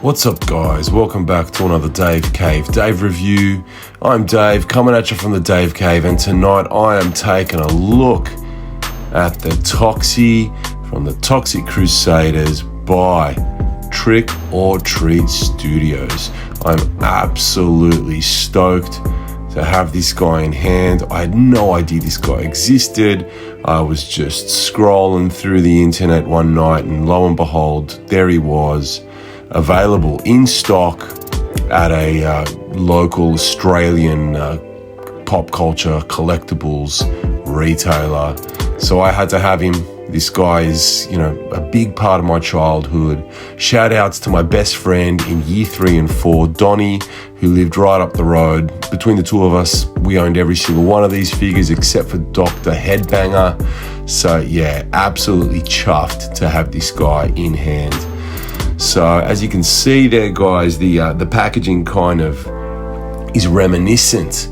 What's up, guys? Welcome back to another Dave Cave Dave review. I'm Dave, coming at you from the Dave Cave, and tonight I am taking a look at the Toxie from the Toxic Crusaders by Trick or Treat Studios. I'm absolutely stoked to have this guy in hand. I had no idea this guy existed. I was just scrolling through the internet one night, and lo and behold, there he was, available in stock at a local Australian pop culture collectibles retailer. So I had to have him. This guy is, a big part of my childhood. Shout outs to my best friend in year 3 and 4, Donnie, who lived right up the road. Between the two of us, we owned every single one of these figures except for Dr. Headbanger. So yeah, absolutely chuffed to have this guy in hand. So as you can see there, guys, the packaging kind of is reminiscent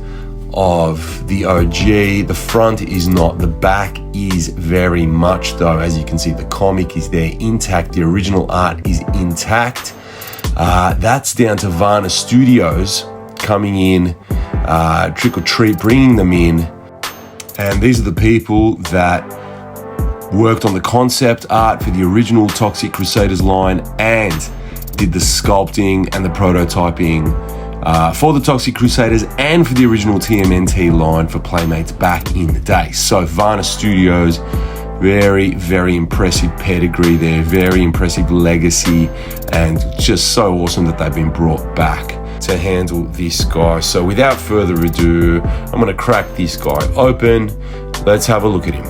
of the OG. The front is not, the back is very much though. As you can see, the comic is there intact. The original art is intact. That's down to Varna Studios coming in, Trick or Treat bringing them in. And these are the people that worked on the concept art for the original Toxic Crusaders line and did the sculpting and the prototyping for the Toxic Crusaders and for the original TMNT line for Playmates back in the day. So Varna Studios, very, very impressive pedigree there, very impressive legacy, and just so awesome that they've been brought back to handle this guy. So without further ado, I'm gonna crack this guy open. Let's have a look at him.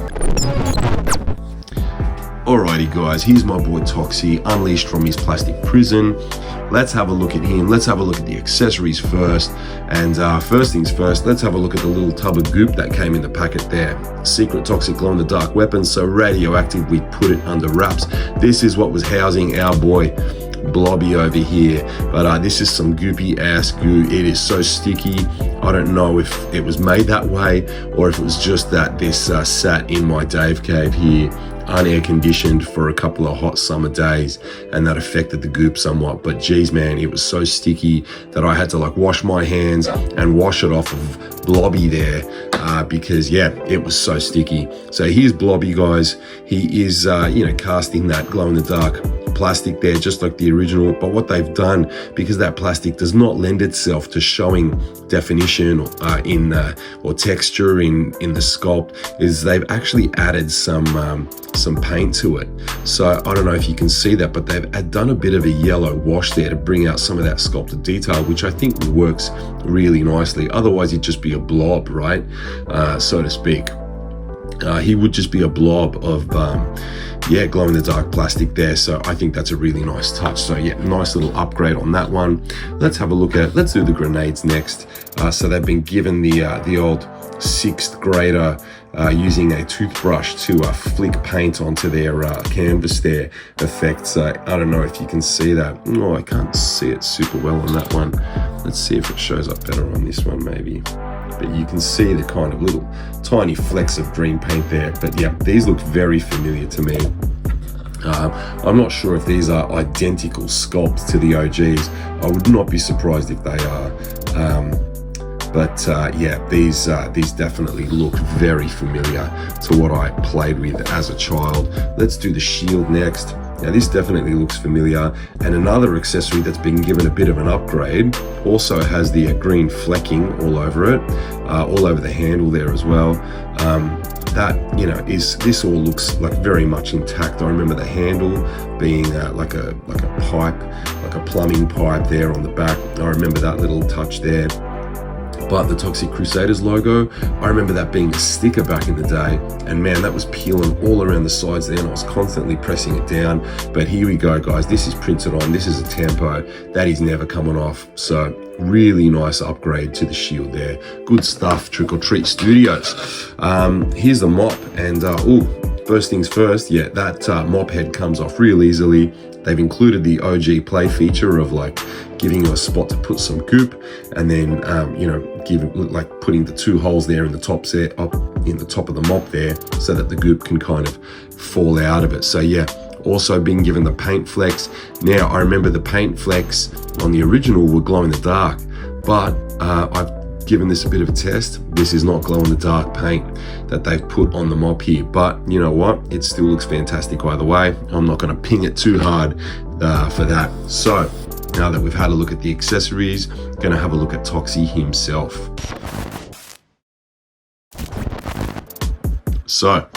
Alrighty guys, here's my boy Toxie, unleashed from his plastic prison. Let's have a look at him. Let's have a look at the accessories first. And first things first, let's have a look at the little tub of goop that came in the packet there. Secret toxic glow-in-the-dark weapon, so radioactive we put it under wraps. This is what was housing our boy Blobby over here, but this is some goopy ass goo. It is so sticky. I don't know if it was made that way or if it was just that this sat in my Dave Cave here unair conditioned for a couple of hot summer days, and that affected the goop somewhat. But geez man, it was so sticky that I had to wash my hands and wash it off of Blobby there because yeah, it was so sticky. So here's Blobby, guys. He is cast in that glow in the dark plastic there, just like the original. But what they've done, because that plastic does not lend itself to showing definition or texture in the sculpt, is they've actually added some paint to it. So I don't know if you can see that, but they've done a bit of a yellow wash there to bring out some of that sculpted detail, which I think works really nicely. Otherwise it'd just be a blob, right? So to speak. He would just be a blob of glow in the dark plastic there. So I think that's a really nice touch. So yeah, nice little upgrade on that one. Let's have a look at, let's do the grenades next. So they've been given the old 6th grader using a toothbrush to flick paint onto their canvas there effect. So I don't know if you can see that. Oh, I can't see it super well on that one. Let's see if it shows up better on this one maybe. But you can see the kind of little tiny flecks of green paint there. But yeah, these look very familiar to me. I'm not sure if these are identical sculpts to the OGs. I would not be surprised if they are. Yeah, these definitely look very familiar to what I played with as a child. Let's do the shield next. Now this definitely looks familiar, and another accessory that's been given a bit of an upgrade also has the green flecking all over it, all over the handle there as well. This all looks very much intact. I remember the handle being like a pipe, like a plumbing pipe there on the back. I remember that little touch there. But the Toxic Crusaders logo, I remember that being a sticker back in the day, and man, that was peeling all around the sides there, and I was constantly pressing it down. But here we go, guys, this is printed on, this is a tempo, that is never coming off. So really nice upgrade to the shield there. Good stuff, Trick or Treat Studios. Here's the mop, and first things first, yeah, that mop head comes off real easily. They've included the OG play feature of giving you a spot to put some goop, and then putting the 2 holes there in the top up in the top of the mop there, so that the goop can kind of fall out of it. So yeah, Also been given the Paint Flex. Now, I remember the Paint Flex on the original would glow in the dark, but I've given this a bit of a test. This is not glow in the dark paint that they've put on the mop here, but you know what? It still looks fantastic either way. I'm not going to ping it too hard for that. So now that we've had a look at the accessories, going to have a look at Toxie himself. So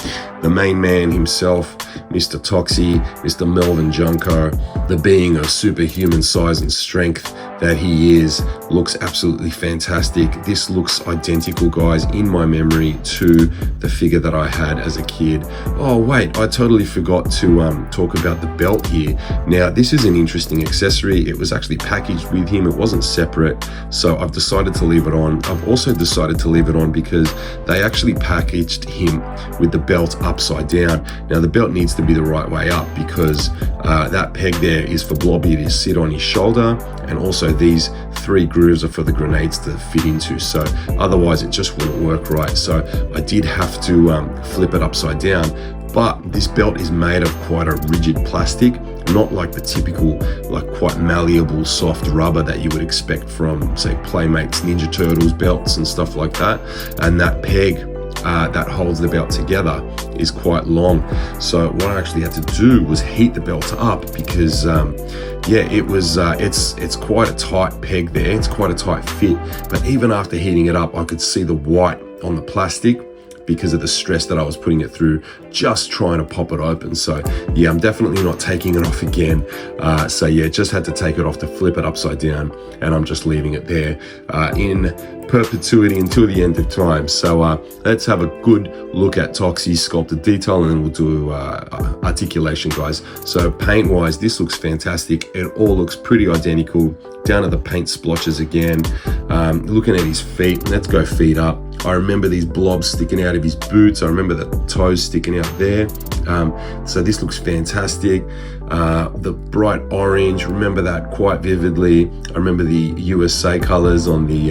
the main man himself, Mr. Toxie, Mr. Melvin Junko, the being of superhuman size and strength that he is, looks absolutely fantastic. This looks identical, guys, in my memory to the figure that I had as a kid. Oh wait, I totally forgot to talk about the belt here. Now, this is an interesting accessory. It was actually packaged with him. It wasn't separate, so I've decided to leave it on. I've also decided to leave it on because they actually packaged him with the belt upside down. Now, the belt needs to be the right way up because that peg there is for Blobby to sit on his shoulder, and also these 3 grooves are for the grenades to fit into, so otherwise it just wouldn't work right. So I did have to flip it upside down, but this belt is made of quite a rigid plastic, not like the typical, like quite malleable soft rubber that you would expect from, say, Playmates Ninja Turtles belts and stuff like that. And that peg that holds the belt together is quite long. So what I actually had to do was heat the belt up because yeah, it was it's quite a tight peg there, it's quite a tight fit, but even after heating it up I could see the white on the plastic because of the stress that I was putting it through just trying to pop it open. So yeah, I'm definitely not taking it off again. So yeah, just had to take it off to flip it upside down, and I'm just leaving it there in perpetuity until the end of time. So let's have a good look at Toxie's sculpted detail, and then we'll do articulation, guys. So paint wise, this looks fantastic. It all looks pretty identical down to the paint splotches again. Looking at his feet, let's go feet up. I remember these blobs sticking out of his boots. I remember the toes sticking out there. So this looks fantastic. The bright orange, remember that quite vividly. I remember the USA colors on the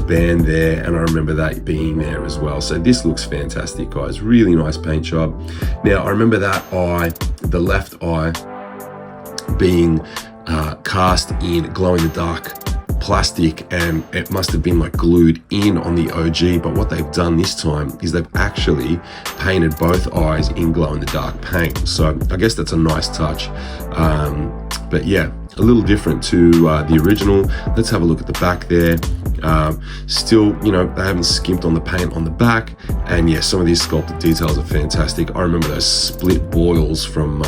band there, and I remember that being there as well. So this looks fantastic, guys. Really nice paint job. Now I remember that eye, the left eye, being cast in glow in the dark plastic, and it must have been like glued in on the OG, but what they've done this time is they've actually painted both eyes in glow in the dark paint. So I guess that's a nice touch, but yeah, a little different to the original. Let's have a look at the back there. Still, you know, they haven't skimped on the paint on the back, and yeah, some of these sculpted details are fantastic. I remember those split boils from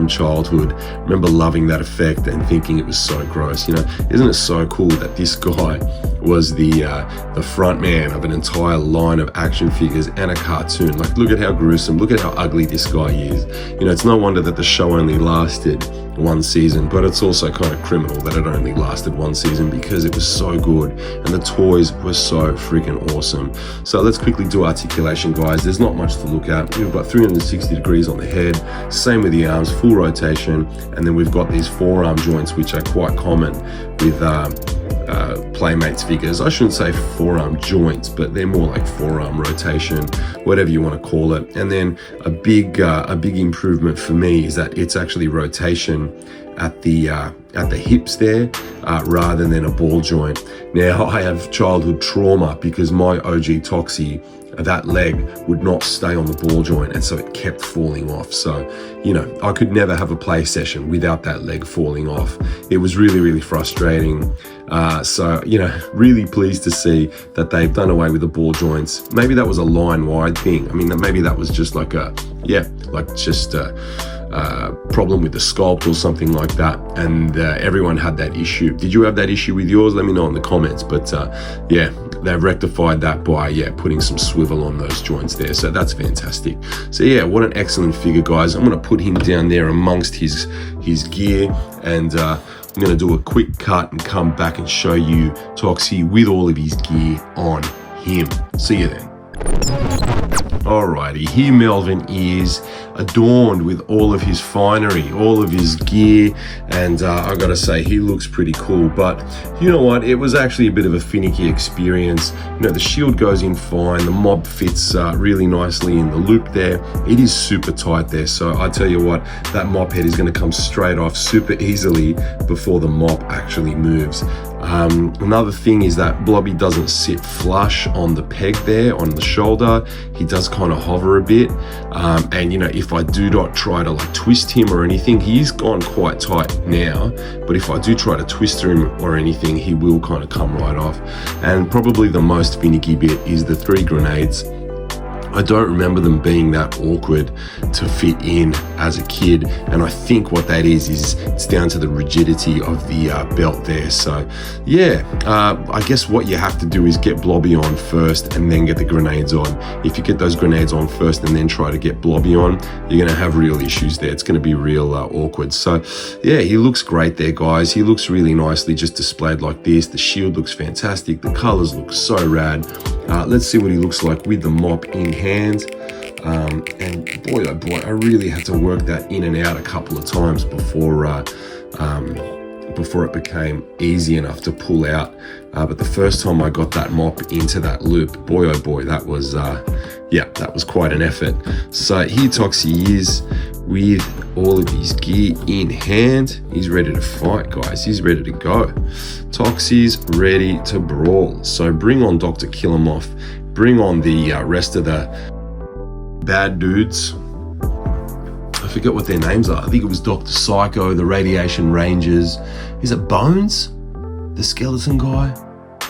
childhood. Remember loving that effect and thinking it was so gross. You know, isn't it so cool that this guy was the front man of an entire line of action figures and a cartoon? Like, look at how gruesome, look at how ugly this guy is. You know, it's no wonder that the show only lasted 1 season, but it's also kind of criminal that it only lasted 1 season because it was so good and the toys were so freaking awesome. So let's quickly do articulation, guys. There's not much to look at. We've got 360 degrees on the head, same with the arms, full rotation, and then we've got these forearm joints, which are quite common with Playmates figures. I shouldn't say forearm joints, but they're more like forearm rotation, whatever you want to call it. And then a big improvement for me is that it's actually rotation at the hips there, rather than a ball joint. Now I have childhood trauma because my OG Toxie, that leg would not stay on the ball joint, and so it kept falling off. So, you know, I could never have a play session without that leg falling off. It was really, really frustrating. So, you know, really pleased to see that they've done away with the ball joints. Maybe that was a line wide thing. I mean, maybe that was just like a problem with the sculpt or something like that, and everyone had that issue. Did you have that issue with yours? Let me know in the comments. But yeah, they've rectified that by putting some swivel on those joints there, so that's fantastic. So yeah, what an excellent figure, guys. I'm going to put him down there amongst his gear, and I'm going to do a quick cut and come back and show you Toxie with all of his gear on him. See you then. Alrighty, here Melvin is adorned with all of his finery, all of his gear, and I gotta say, he looks pretty cool. But you know what? It was actually a bit of a finicky experience. You know, the shield goes in fine, the mob fits really nicely in the loop there. It is super tight there, so I tell you what, that mop head is gonna come straight off super easily before the mop actually moves. Another thing is that Blobby doesn't sit flush on the peg there on the shoulder. He does kind of hover a bit, and you know, if I do not try to like twist him or anything, he's gone quite tight now, but if I do try to twist him or anything, he will kind of come right off. And probably the most finicky bit is the 3 grenades. I don't remember them being that awkward to fit in as a kid, and I think what that is it's down to the rigidity of the belt there. So yeah, I guess what you have to do is get Blobby on first and then get the grenades on. If you get those grenades on first and then try to get Blobby on, you're going to have real issues there. It's going to be real awkward. So yeah, he looks great there, guys. He looks really nicely just displayed like this. The shield looks fantastic. The colors look so rad. Let's see what he looks like with the mop in hand. And boy, oh boy, I really had to work that in and out a couple of times before it became easy enough to pull out. But the first time I got that mop into that loop, boy, oh boy, that was, that was quite an effort. So here Toxie is with all of his gear in hand. He's ready to fight, guys. He's ready to go. Toxie's ready to brawl. So bring on Dr. Killamoff. Bring on the rest of the bad dudes. I forget what their names are. I think it was Dr. Psycho, the Radiation Rangers. Is it Bones? The skeleton guy?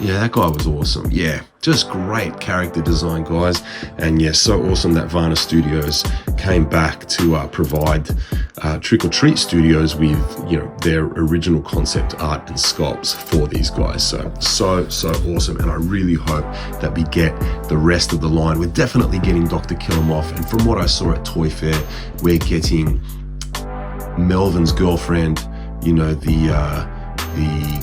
Yeah, that guy was awesome. Yeah, just great character design, guys. And yeah, so awesome that Varna Studios came back to provide Trick or Treat Studios with, you know, their original concept art and sculpts for these guys. So awesome. And I really hope that we get the rest of the line. We're definitely getting Dr. Killamoff. And from what I saw at Toy Fair, we're getting Melvin's girlfriend, you know, the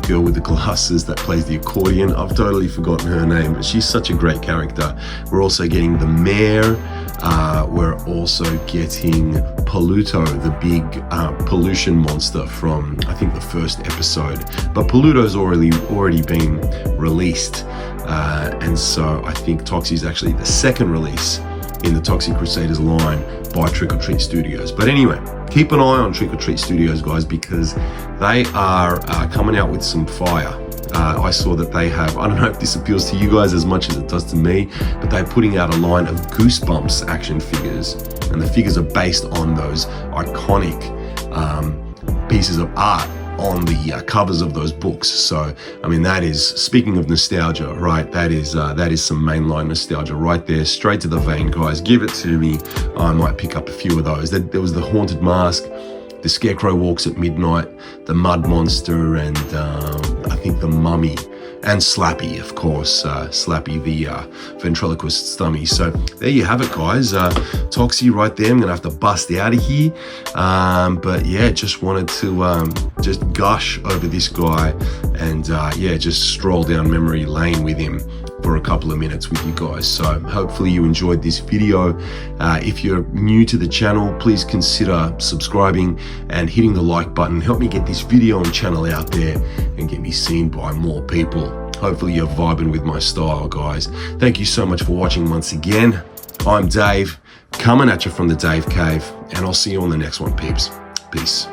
girl with the glasses that plays the accordion. I've totally forgotten her name, but she's such a great character. We're also getting the mayor. We're also getting Paluto, the big pollution monster from, I think, the first episode. But Paluto's already been released. And so I think Toxie's actually the second release in the Toxic Crusaders line by Trick or Treat Studios. But anyway, keep an eye on Trick or Treat Studios, guys, because they are coming out with some fire. I saw that they have, I don't know if this appeals to you guys as much as it does to me, but they're putting out a line of Goosebumps action figures, and the figures are based on those iconic pieces of art on the covers of those books. So I mean, that is, speaking of nostalgia, right, that is some mainline nostalgia right there, straight to the vein, guys. Give it to me. I might pick up a few of those. There was the Haunted Mask, the Scarecrow Walks at Midnight, the Mud Monster, and I think the Mummy, and Slappy, of course. Slappy, the ventriloquist dummy. So there you have it, guys. Toxie right there. I'm gonna have to bust out of here. But yeah, just wanted to just gush over this guy and yeah, just stroll down memory lane with him for a couple of minutes with you guys. So hopefully you enjoyed this video. If you're new to the channel, please consider subscribing and hitting the like button. Help me get this video and channel out there and get me seen by more people. Hopefully you're vibing with my style, guys. Thank you so much for watching once again. I'm Dave, coming at you from the Dave Cave, and I'll see you on the next one, peeps. Peace.